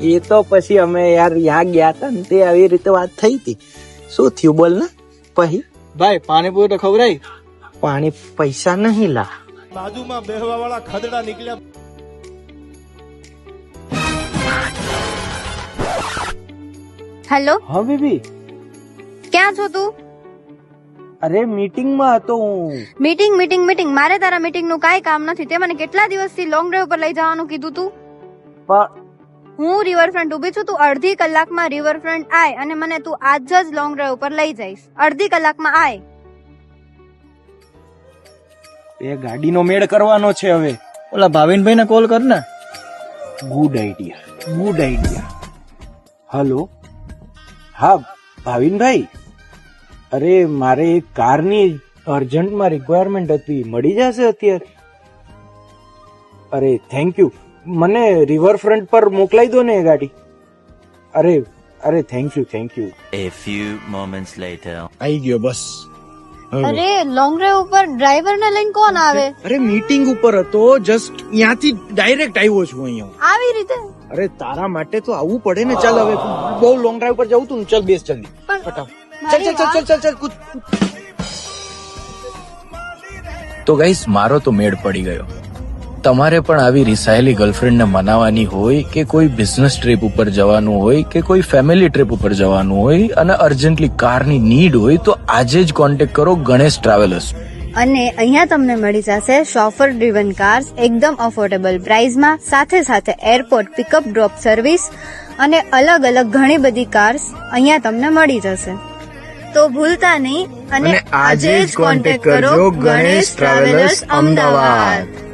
એ તો પછી અમે યાર ત્યાં ગયા હતા ને તે આવી રીતે વાત થઈ હતી. શું થયું બોલ ને. પછી ભાઈ પાણીપુરી તો ખવડાવી. પાણી પૈસા નહીં લા. બાજુમાં બેહવા વાળા ખદડા નીકળ્યા. હેલો, હા બેબી. ક્યાં છો તું? અરે મીટિંગ માં હતો હું. મીટિંગ મીટિંગ મીટિંગ મારે તારા મીટિંગ નું કાંઈ કામ નથી. તે મને કેટલા દિવસથી લોંગ ડ્રાઈવ પર લઈ જવાનું કીધું તું. પણ હું રિવરફ્રન્ટ ઉભી છું, તું અડધી કલાકમાં રિવરફ્રન્ટ આય અને મને તું આજ જ લોંગ ડ્રાઈવ પર લઈ જઈશ. અડધી કલાકમાં આય. એ ગાડીનો મેળ કરવાનો છે હવે. ઓલા ભાવિનભાઈ ને કોલ કર ને. Good idea, good idea. Hello, હા ભાવિનભાઈ. અરે મારે એક કારની અર્જન્ટમાં રિક્વાયરમેન્ટ હતી, મળી જશે અત્યારે? અરે થેન્ક યુ, મને રિવરફ્રન્ટ પર મોકલાઈ દો ને એ ગાડી. અરે thank you thank you. A few moments later. આવી ગયો બસ. અરે લોંગ ડ્રાઈવ ઉપર ડ્રાઈવર ને લઈને કોણ આવે? અરે મીટિંગ ઉપર હતો, જસ્ટ ત્યાંથી ડાયરેક્ટ આવ્યો છું અહીંયા. આવી રીતે? અરે તારા માટે તો આવવું પડે ને. ચાલ હવે બહુ લોંગ ડ્રાઈવ પર જવું તું ને. ચાલ બેસ જલ્દી ફટાફટ. ચલ ચલ ચલ ચલ ચલ કૂદ. તો ગાઈસ મારો તો મેળ પડી ગયો. તમારે પણ આવી રિસાયેલી ગર્લફ્રેન્ડને મનાવવાની હોય કે કોઈ બિઝનેસ ટ્રીપ ઉપર જવાનું હોય કે કોઈ ફેમિલી ટ્રીપ ઉપર જવાનું હોય અને અર્જન્ટલી કારની નીડ હોય તો આજે જ કોન્ટેક્ટ કરો ગણેશ ટ્રાવેલર્સ. અને અહીંયા તમને મળી જશે શોફર ડ્રીવન કાર્સ એકદમ અફોર્ડેબલ પ્રાઇસમાં, સાથે સાથે એરપોર્ટ પિકઅપ ડ્રોપ સર્વિસ અને અલગ અલગ ઘણી બધી કાર્સ અહીંયા તમને મળી જશે. તો ભૂલતા નહીં અને આજે જ કોન્ટેક્ટ કરો ગણેશ ટ્રાવેલર્સ અમદાવાદ.